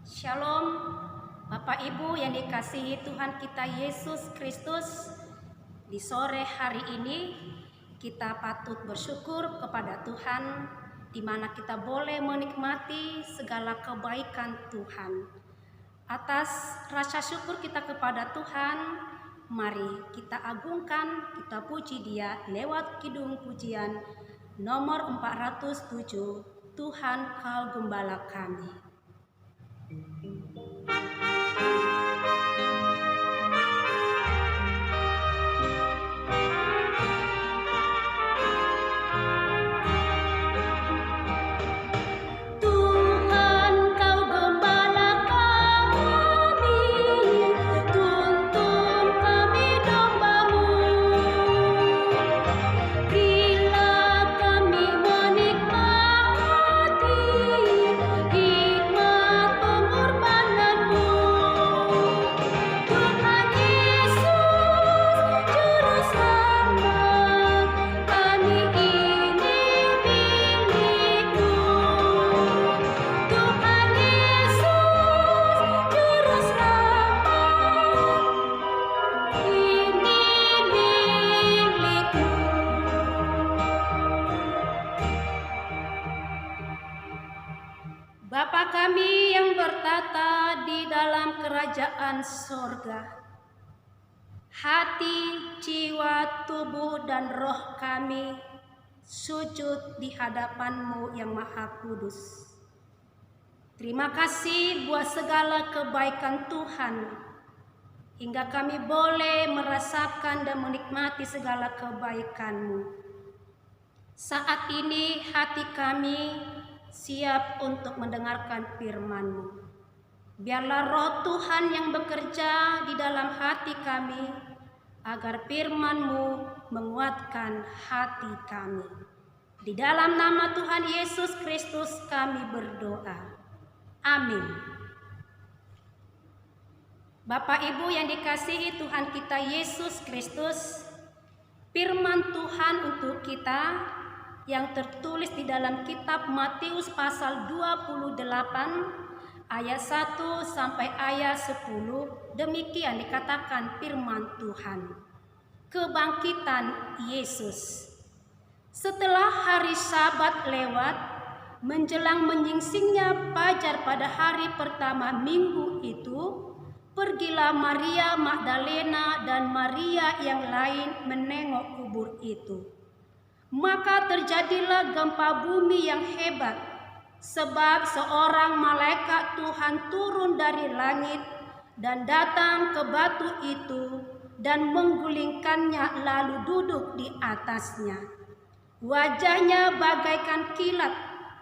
Shalom, Bapak Ibu yang dikasihi Tuhan kita Yesus Kristus. Di sore hari ini kita patut bersyukur kepada Tuhan, di mana kita boleh menikmati segala kebaikan Tuhan. Atas rasa syukur kita kepada Tuhan, mari kita agungkan, kita puji Dia lewat kidung pujian nomor 407, Tuhan Kau Gembala Kami. Bapa kami yang bertata di dalam kerajaan sorga, hati, jiwa, tubuh, dan roh kami sujud di hadapan-Mu yang Maha Kudus. Terima kasih buat segala kebaikan Tuhan, hingga kami boleh merasakan dan menikmati segala kebaikan-Mu. Saat ini hati kami siap untuk mendengarkan firman-Mu. Biarlah roh Tuhan yang bekerja di dalam hati kami, agar firman-Mu menguatkan hati kami. Di dalam nama Tuhan Yesus Kristus kami berdoa. Amin. Bapak Ibu yang dikasihi Tuhan kita Yesus Kristus, firman Tuhan untuk kita yang tertulis di dalam kitab Matius pasal 28 ayat 1 sampai ayat 10, demikian dikatakan firman Tuhan. Kebangkitan Yesus. Setelah hari Sabat lewat, menjelang menyingsingnya fajar pada hari pertama minggu itu, pergilah Maria Magdalena dan Maria yang lain menengok kubur itu. Maka terjadilah gempa bumi yang hebat, sebab seorang malaikat Tuhan turun dari langit dan datang ke batu itu dan menggulingkannya lalu duduk di atasnya. Wajahnya bagaikan kilat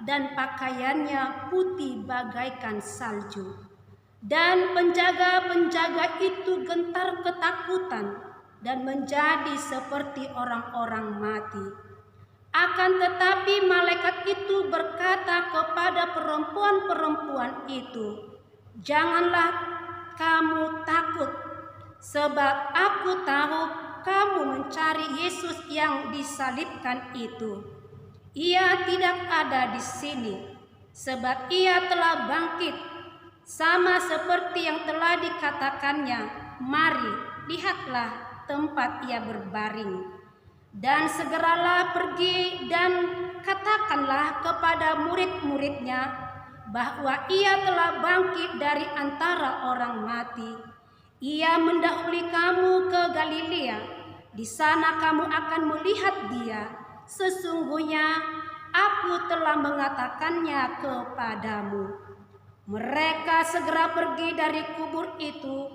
dan pakaiannya putih bagaikan salju. Dan penjaga-penjaga itu gentar ketakutan dan menjadi seperti orang-orang mati. Akan tetapi malaikat itu berkata kepada perempuan-perempuan itu, "Janganlah kamu takut, sebab aku tahu kamu mencari Yesus yang disalibkan itu. Ia tidak ada di sini, sebab ia telah bangkit, sama seperti yang telah dikatakannya. Mari, lihatlah tempat ia berbaring. Dan segeralah pergi dan katakanlah kepada murid-muridnya bahwa ia telah bangkit dari antara orang mati. Ia mendahului kamu ke Galilea. Di sana kamu akan melihat dia. Sesungguhnya aku telah mengatakannya kepadamu." Mereka segera pergi dari kubur itu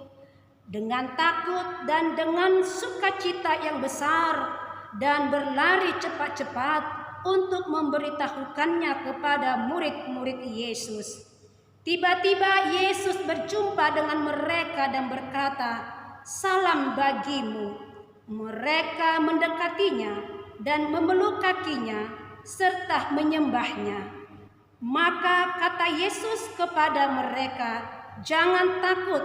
dengan takut dan dengan sukacita yang besar, dan berlari cepat-cepat untuk memberitahukannya kepada murid-murid Yesus. Tiba-tiba Yesus berjumpa dengan mereka dan berkata, "Salam bagimu." Mereka mendekatinya dan memeluk kakinya serta menyembahnya. Maka kata Yesus kepada mereka, "Jangan takut,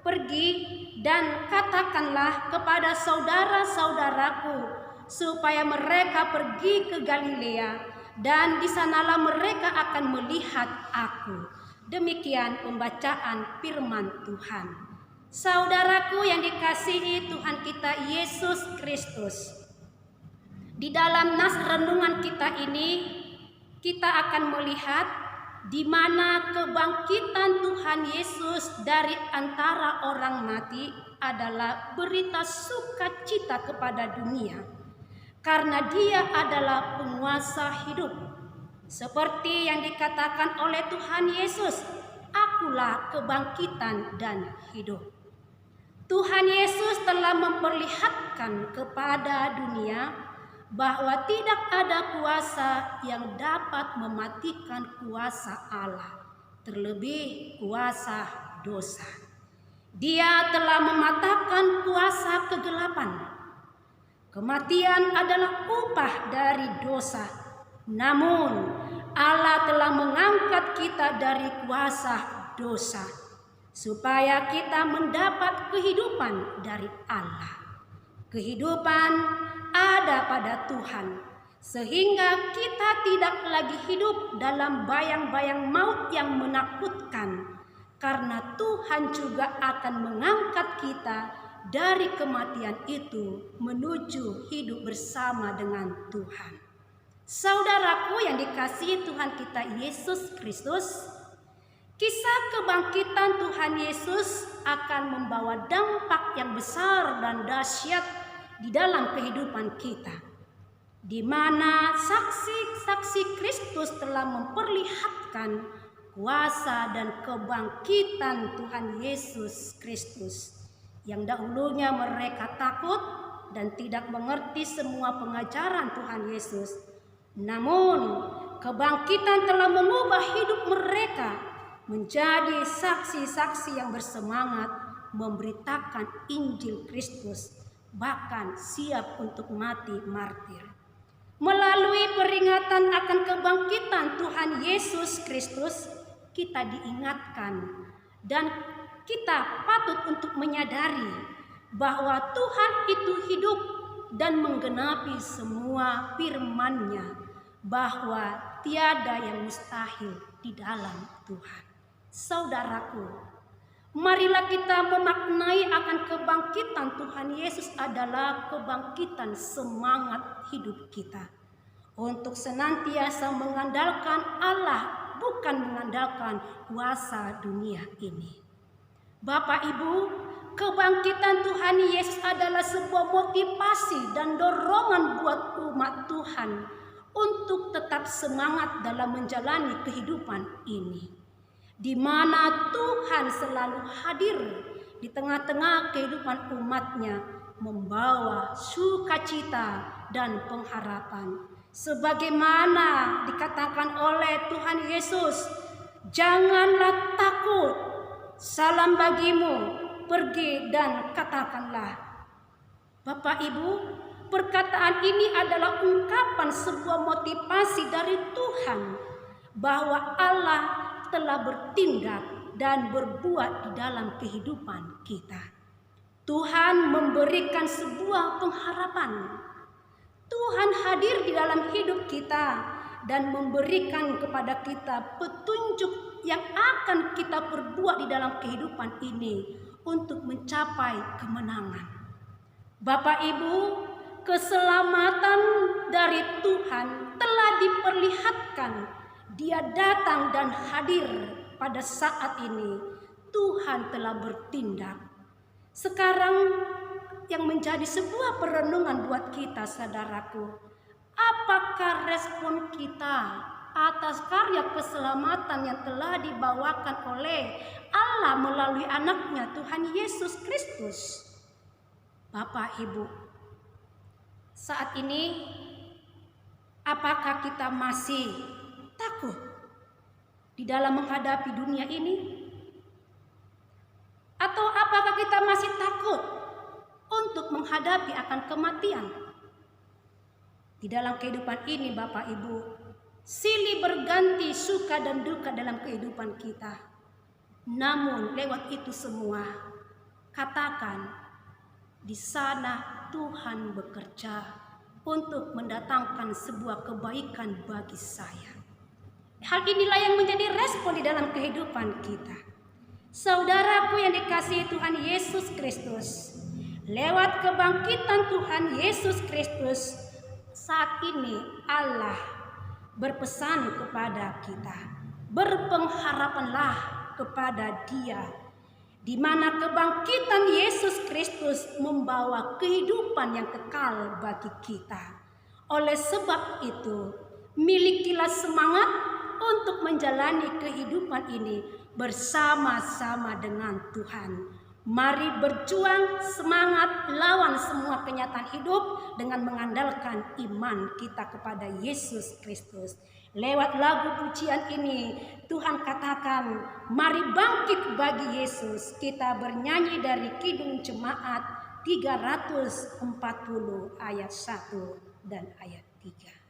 pergi dan katakanlah kepada saudara-saudaraku supaya mereka pergi ke Galilea, dan di sanalah mereka akan melihat aku." Demikian pembacaan firman Tuhan. Saudaraku yang dikasihi Tuhan kita Yesus Kristus, di dalam nas renungan kita ini kita akan melihat di mana kebangkitan Tuhan Yesus dari antara orang mati adalah berita sukacita kepada dunia, karena Dia adalah penguasa hidup. Seperti yang dikatakan oleh Tuhan Yesus, "Akulah kebangkitan dan hidup." Tuhan Yesus telah memperlihatkan kepada dunia bahwa tidak ada kuasa yang dapat mematikan kuasa Allah, terlebih kuasa dosa. Dia telah mematahkan kuasa kegelapan. Kematian adalah upah dari dosa. Namun Allah telah mengangkat kita dari kuasa dosa supaya kita mendapat kehidupan dari Allah. Kehidupan ada pada Tuhan, sehingga kita tidak lagi hidup dalam bayang-bayang maut yang menakutkan, karena Tuhan juga akan mengangkat kita dari kematian itu menuju hidup bersama dengan Tuhan. Saudaraku yang dikasihi Tuhan kita Yesus Kristus, kisah kebangkitan Tuhan Yesus akan membawa dampak yang besar dan dahsyat di dalam kehidupan kita, di mana saksi-saksi Kristus telah memperlihatkan kuasa dan kebangkitan Tuhan Yesus Kristus, yang dahulunya mereka takut dan tidak mengerti semua pengajaran Tuhan Yesus. Namun kebangkitan telah mengubah hidup mereka menjadi saksi-saksi yang bersemangat memberitakan Injil Kristus, bahkan siap untuk mati martir. Melalui peringatan akan kebangkitan Tuhan Yesus Kristus, kita diingatkan dan kita patut untuk menyadari bahwa Tuhan itu hidup dan menggenapi semua firman-Nya, bahwa tiada yang mustahil di dalam Tuhan. Saudaraku, marilah kita memaknai akan kebangkitan Tuhan Yesus adalah kebangkitan semangat hidup kita untuk senantiasa mengandalkan Allah, bukan mengandalkan kuasa dunia ini. Bapak Ibu, kebangkitan Tuhan Yesus adalah sebuah motivasi dan dorongan buat umat Tuhan untuk tetap semangat dalam menjalani kehidupan ini, di mana Tuhan selalu hadir di tengah-tengah kehidupan umat-Nya, membawa sukacita dan pengharapan. Sebagaimana dikatakan oleh Tuhan Yesus, "Janganlah takut, salam bagimu, pergi dan katakanlah." Bapak Ibu, perkataan ini adalah ungkapan sebuah motivasi dari Tuhan bahwa Allah telah bertindak dan berbuat di dalam kehidupan kita. Tuhan memberikan sebuah pengharapan. Tuhan hadir di dalam hidup kita dan memberikan kepada kita petunjuk yang akan kita perbuat di dalam kehidupan ini untuk mencapai kemenangan. Bapak Ibu, keselamatan dari Tuhan telah diperlihatkan. Dia datang dan hadir pada saat ini. Tuhan telah bertindak. Sekarang yang menjadi sebuah perenungan buat kita, saudaraku, apakah respon kita atas karya keselamatan yang telah dibawakan oleh Allah melalui anaknya Tuhan Yesus Kristus? Bapak Ibu, saat ini apakah kita masih takut di dalam menghadapi dunia ini? Atau apakah kita masih takut untuk menghadapi akan kematian? Di dalam kehidupan ini, Bapak Ibu, silih berganti suka dan duka dalam kehidupan kita. Namun lewat itu semua, katakan, di sana Tuhan bekerja untuk mendatangkan sebuah kebaikan bagi saya. Hal inilah yang menjadi respon di dalam kehidupan kita. Saudaraku yang dikasihi Tuhan Yesus Kristus, lewat kebangkitan Tuhan Yesus Kristus, saat ini Allah berpesan kepada kita, berpengharapanlah kepada Dia, di mana kebangkitan Yesus Kristus membawa kehidupan yang kekal bagi kita. Oleh sebab itu, milikilah semangat untuk menjalani kehidupan ini bersama-sama dengan Tuhan. Mari berjuang semangat lawan semua kenyataan hidup dengan mengandalkan iman kita kepada Yesus Kristus. Lewat lagu pujian ini Tuhan katakan, mari bangkit bagi Yesus. Kita bernyanyi dari Kidung Jemaat 340 ayat 1 dan ayat 3.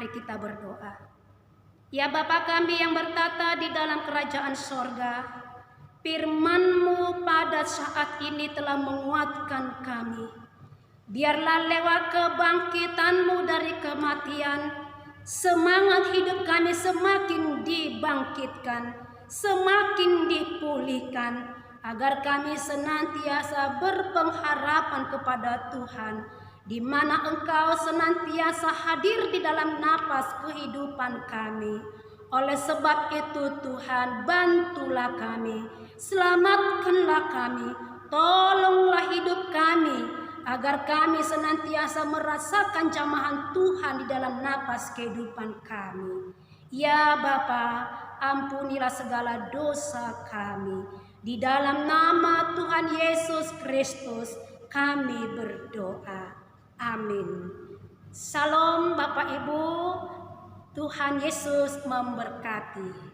Mari kita berdoa. Ya Bapa kami yang bertata di dalam kerajaan sorga, firman-Mu pada saat ini telah menguatkan kami. Biarlah lewat kebangkitan-Mu dari kematian, semangat hidup kami semakin dibangkitkan, semakin dipulihkan, agar kami senantiasa berpengharapan kepada Tuhan, di mana Engkau senantiasa hadir di dalam napas kehidupan kami. Oleh sebab itu Tuhan, bantulah kami, selamatkanlah kami, tolonglah hidup kami, agar kami senantiasa merasakan jamahan Tuhan di dalam napas kehidupan kami. Ya Bapa, ampunilah segala dosa kami. Di dalam nama Tuhan Yesus Kristus kami berdoa. Amin. Salam Bapak Ibu, Tuhan Yesus memberkati.